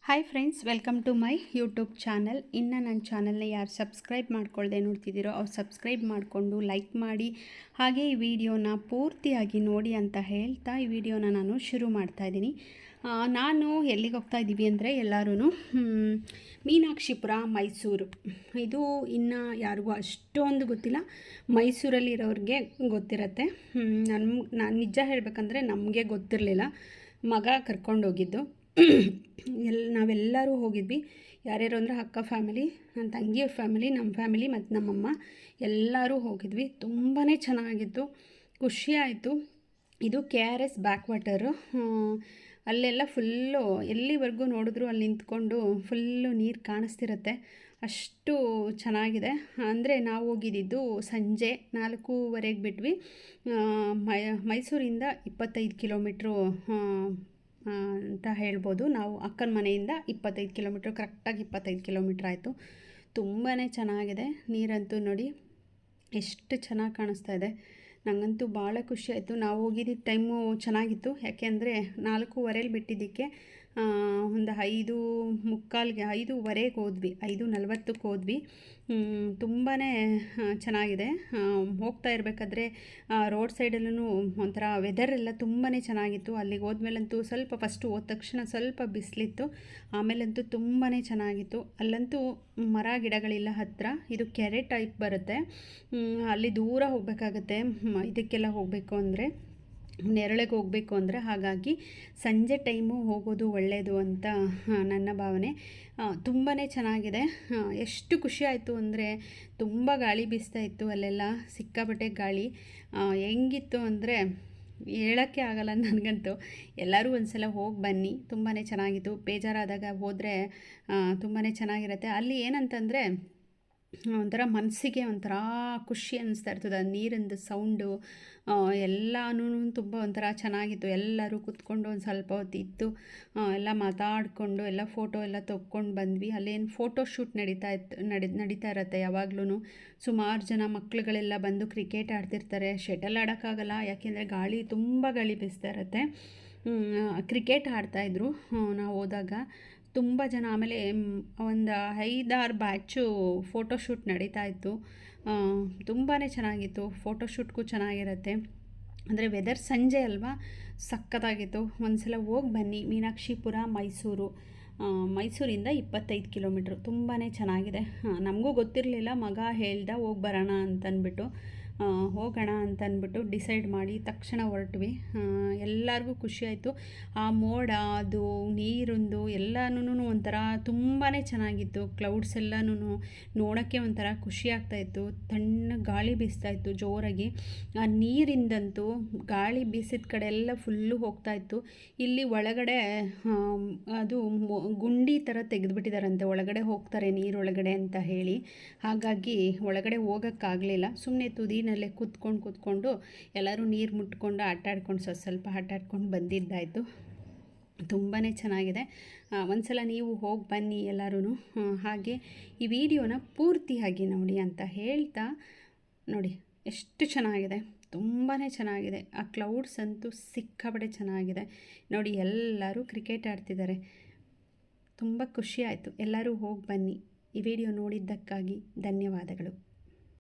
Hi friends, welcome to my YouTube channel. ಇನ್ನು ನನ್ನ ಚಾನಲ್ನ ಯಾರು ಸಬ್ಸ್ಕ್ರೈಬ್ ಮಾಡ್ಕೊಳ್ದೆ ನೋಡ್ತಿದ್ದೀರೋ ಅವ್ರು ಸಬ್ಸ್ಕ್ರೈಬ್ ಮಾಡಿಕೊಂಡು ಲೈಕ್ ಮಾಡಿ, ಹಾಗೆ ಈ ವಿಡಿಯೋನ ಪೂರ್ತಿಯಾಗಿ ನೋಡಿ ಅಂತ ಹೇಳ್ತಾ ಈ ವಿಡಿಯೋನ ನಾನು ಶುರು ಮಾಡ್ತಾಯಿದ್ದೀನಿ. ನಾನು ಎಲ್ಲಿಗೆ ಹೋಗ್ತಾ ಇದ್ದೀವಿ ಅಂದರೆ ಎಲ್ಲರೂ ಮೀನಾಕ್ಷಿಪುರ, ಮೈಸೂರು. ಇದು ಇನ್ನು ಯಾರಿಗೂ ಅಷ್ಟೊಂದು ಗೊತ್ತಿಲ್ಲ, ಮೈಸೂರಲ್ಲಿರೋರಿಗೆ ಗೊತ್ತಿರತ್ತೆ. ನಾನು ನಿಜ ಹೇಳಬೇಕಂದ್ರೆ ನಮಗೆ ಗೊತ್ತಿರಲಿಲ್ಲ, ಮಗ ಕರ್ಕೊಂಡೋಗಿದ್ದು. ನಾವೆಲ್ಲರೂ ಹೋಗಿದ್ವಿ. ಯಾರ್ಯಾರು ಅಂದರೆ ಅಕ್ಕ ಫ್ಯಾಮಿಲಿ, ನನ್ನ ತಂಗಿಯವ್ರ ಫ್ಯಾಮಿಲಿ, ನಮ್ಮ ಫ್ಯಾಮಿಲಿ ಮತ್ತು ನಮ್ಮಮ್ಮ ಎಲ್ಲರೂ ಹೋಗಿದ್ವಿ. ತುಂಬಾ ಚೆನ್ನಾಗಿತ್ತು, ಖುಷಿಯಾಯಿತು. ಇದು KRS ಬ್ಯಾಕ್ ವಾಟರು. ಅಲ್ಲೆಲ್ಲ ಫುಲ್ಲು ಎಲ್ಲಿವರೆಗೂ ನೋಡಿದ್ರು ಅಲ್ಲಿ ನಿಂತ್ಕೊಂಡು ಫುಲ್ಲು ನೀರು ಕಾಣಿಸ್ತಿರುತ್ತೆ, ಅಷ್ಟು ಚೆನ್ನಾಗಿದೆ. ಅಂದರೆ ನಾವು ಹೋಗಿದ್ದು ಸಂಜೆ 4:15 ಬಿಟ್ವಿ. ಮೈಸೂರಿಂದ 25 ಕಿಲೋಮೀಟ್ರು ಅಂತ ಹೇಳ್ಬೋದು. ನಾವು ಅಕ್ಕನ ಮನೆಯಿಂದ 25 ಕಿಲೋಮೀಟ್ರ್, ಕರೆಕ್ಟಾಗಿ 25 ಕಿಲೋಮೀಟ್ರ್ ಆಯಿತು. ತುಂಬಾ ಚೆನ್ನಾಗಿದೆ. ನೀರಂತೂ ನೋಡಿ ಎಷ್ಟು ಚೆನ್ನಾಗಿ ಕಾಣಿಸ್ತಾ ಇದೆ. ನನಗಂತೂ ಭಾಳ ಖುಷಿ ಆಯಿತು. ನಾವು ಹೋಗಿದ್ದ ಟೈಮು ಚೆನ್ನಾಗಿತ್ತು, ಯಾಕೆಂದರೆ 4:15 ಬಿಟ್ಟಿದ್ದಕ್ಕೆ ಒಂದು 5:45ಗೆ 5:15ಗೆ ಹೋದ್ವಿ, 5:40ಕ್ಕೆ ಹೋದ್ವಿ. ತುಂಬಾ ಚೆನ್ನಾಗಿದೆ. ಹೋಗ್ತಾ ಇರಬೇಕಾದ್ರೆ ರೋಡ್ ಸೈಡಲ್ಲೂ ಒಂಥರ ವೆದರೆಲ್ಲ ತುಂಬಾ ಚೆನ್ನಾಗಿತ್ತು. ಅಲ್ಲಿಗೆ ಹೋದ್ಮೇಲಂತೂ ಸ್ವಲ್ಪ ಫಸ್ಟು ಹೋದ ತಕ್ಷಣ ಸ್ವಲ್ಪ ಬಿಸಿಲಿತ್ತು, ಆಮೇಲಂತೂ ತುಂಬಾ ಚೆನ್ನಾಗಿತ್ತು. ಅಲ್ಲಂತೂ ಮರ ಗಿಡಗಳಿಲ್ಲ ಹತ್ತಿರ. ಇದು ಕೆರೆ ಟೈಪ್ ಬರುತ್ತೆ, ಅಲ್ಲಿ ದೂರ ಹೋಗಬೇಕಾಗತ್ತೆ ಇದಕ್ಕೆಲ್ಲ ಹೋಗಬೇಕು ಅಂದರೆ, ನೆರಳಿಗೆ ಹೋಗಬೇಕು ಅಂದರೆ. ಹಾಗಾಗಿ ಸಂಜೆ ಟೈಮು ಹೋಗೋದು ಒಳ್ಳೆಯದು ಅಂತ ನನ್ನ ಭಾವನೆ. ತುಂಬಾ ಚೆನ್ನಾಗಿದೆ. ಎಷ್ಟು ಖುಷಿ ಆಯಿತು ಅಂದರೆ ತುಂಬ ಗಾಳಿ ಬೀಸ್ತಾ ಇತ್ತು ಅಲ್ಲೆಲ್ಲ, ಸಿಕ್ಕಾಪಟ್ಟೆ ಗಾಳಿ. ಹೆಂಗಿತ್ತು ಅಂದರೆ ಹೇಳೋಕ್ಕೆ ಆಗಲ್ಲ ನನಗಂತೂ. ಎಲ್ಲರೂ ಒಂದು ಸಲ ಹೋಗಿ ಬನ್ನಿ, ತುಂಬಾ ಚೆನ್ನಾಗಿತ್ತು. ಬೇಜಾರಾದಾಗ ಹೋದರೆ ತುಂಬಾ ಚೆನ್ನಾಗಿರುತ್ತೆ. ಅಲ್ಲಿ ಏನಂತಂದರೆ ಒಂಥರ ಮನಸ್ಸಿಗೆ ಒಂಥರ ಖುಷಿ ಅನ್ನಿಸ್ತಾ ಇರ್ತದೆ. ನೀರಿಂದು ಸೌಂಡು ಎಲ್ಲನೂ ತುಂಬ ಒಂಥರ ಚೆನ್ನಾಗಿತ್ತು. ಎಲ್ಲರೂ ಕೂತ್ಕೊಂಡು ಒಂದು ಸ್ವಲ್ಪ ಹೊತ್ತು ಇದ್ದು ಎಲ್ಲ ಮಾತಾಡಿಕೊಂಡು ಎಲ್ಲ ಫೋಟೋ ಎಲ್ಲ ತೊಗೊಂಡು ಬಂದ್ವಿ. ಅಲ್ಲೇನು ಫೋಟೋ ಶೂಟ್ ನಡೀತಾ ಇರುತ್ತೆ ಯಾವಾಗ್ಲೂ. ಸುಮಾರು ಜನ ಮಕ್ಳುಗಳೆಲ್ಲ ಬಂದು ಕ್ರಿಕೆಟ್ ಆಡ್ತಿರ್ತಾರೆ. ಶಟಲ್ ಆಡೋಕ್ಕಾಗಲ್ಲ, ಯಾಕೆಂದರೆ ತುಂಬ ಗಾಳಿ ಬೀಸ್ತಾ ಇರುತ್ತೆ. ಕ್ರಿಕೆಟ್ ಆಡ್ತಾಯಿದ್ರು ನಾವು ಹೋದಾಗ ತುಂಬ ಜನ. ಆಮೇಲೆ ಒಂದು 5-6 ಬ್ಯಾಚು ಫೋಟೋಶೂಟ್ ನಡೀತಾಯಿತ್ತು. ತುಂಬಾ ಚೆನ್ನಾಗಿತ್ತು. ಫೋಟೋಶೂಟ್ಗೂ ಚೆನ್ನಾಗಿರುತ್ತೆ. ಅಂದರೆ ವೆದರ್ ಸಂಜೆ ಅಲ್ವಾ, ಸಖತ್ತಾಗಿತ್ತು. ಒಂದು ಸಲ ಹೋಗಿ ಬನ್ನಿ. ಮೀನಾಕ್ಷಿಪುರ, ಮೈಸೂರಿಂದ 25 ಕಿಲೋಮೀಟ್ರು. ತುಂಬಾ ಚೆನ್ನಾಗಿದೆ. ನಮಗೂ ಗೊತ್ತಿರಲಿಲ್ಲ, ಮಗ ಹೇಳ್ದ ಹೋಗಿ ಬರೋಣ ಅಂತಂದ್ಬಿಟ್ಟು, ಹೋಗೋಣ ಅಂತಂದ್ಬಿಟ್ಟು ಡಿಸೈಡ್ ಮಾಡಿ ತಕ್ಷಣ ಹೊರಟ್ವಿ. ಎಲ್ಲರಿಗೂ ಖುಷಿಯಾಯಿತು. ಆ ಮೋಡ, ಅದು ನೀರಿಂದು ಎಲ್ಲನೂ ಒಂಥರ ತುಂಬಾ ಚೆನ್ನಾಗಿತ್ತು. ಕ್ಲೌಡ್ಸ್ ಎಲ್ಲನೂ ನೋಡೋಕ್ಕೆ ಒಂಥರ ಖುಷಿ ಆಗ್ತಾಯಿತ್ತು. ತಣ್ಣಗೆ ಗಾಳಿ ಬೀಸ್ತಾಯಿತ್ತು ಜೋರಾಗಿ. ಆ ನೀರಿಂದಂತೂ ಗಾಳಿ ಬೀಸಿದ ಕಡೆ ಎಲ್ಲ ಫುಲ್ಲು ಹೋಗ್ತಾಯಿತ್ತು. ಇಲ್ಲಿ ಒಳಗಡೆ ಅದು ಗುಂಡಿ ಥರ ತೆಗೆದುಬಿಟ್ಟಿದ್ದಾರಂತೆ, ಒಳಗಡೆ ಹೋಗ್ತಾರೆ ನೀರೊಳಗಡೆ ಅಂತ ಹೇಳಿ. ಹಾಗಾಗಿ ಒಳಗಡೆ ಹೋಗೋಕ್ಕಾಗಲಿಲ್ಲ. ಸುಮ್ಮನೆ ತುದಿನಲ್ಲೇ ಕೂತ್ಕೊಂಡು ಎಲ್ಲರೂ ನೀರು ಮುಟ್ಕೊಂಡು ಆಟಾಡ್ಕೊಂಡು ಸ್ವಲ್ಪ ಆಟಾಡ್ಕೊಂಡು ಬಂದಿದ್ದಾಯಿತು. ತುಂಬಾ ಚೆನ್ನಾಗಿದೆ. ಒಂದು ಸಲ ನೀವು ಹೋಗಿ ಬನ್ನಿ ಎಲ್ಲರೂ. ಹಾಗೆ ಈ ವಿಡಿಯೋನ ಪೂರ್ತಿಯಾಗಿ ನೋಡಿ ಅಂತ ಹೇಳ್ತಾ, ನೋಡಿ ಎಷ್ಟು ಚೆನ್ನಾಗಿದೆ, ತುಂಬಾ ಚೆನ್ನಾಗಿದೆ. ಆ ಕ್ಲೌಡ್ಸ್ ಅಂತೂ ಸಿಕ್ಕಾಪಟ್ಟೆ ಚೆನ್ನಾಗಿದೆ. ನೋಡಿ ಎಲ್ಲರೂ ಕ್ರಿಕೆಟ್ ಆಡ್ತಿದ್ದಾರೆ. ತುಂಬ ಖುಷಿ ಆಯಿತು. ಎಲ್ಲರೂ ಹೋಗಿ ಬನ್ನಿ. ಈ ವಿಡಿಯೋ ನೋಡಿದ್ದಕ್ಕಾಗಿ ಧನ್ಯವಾದಗಳು.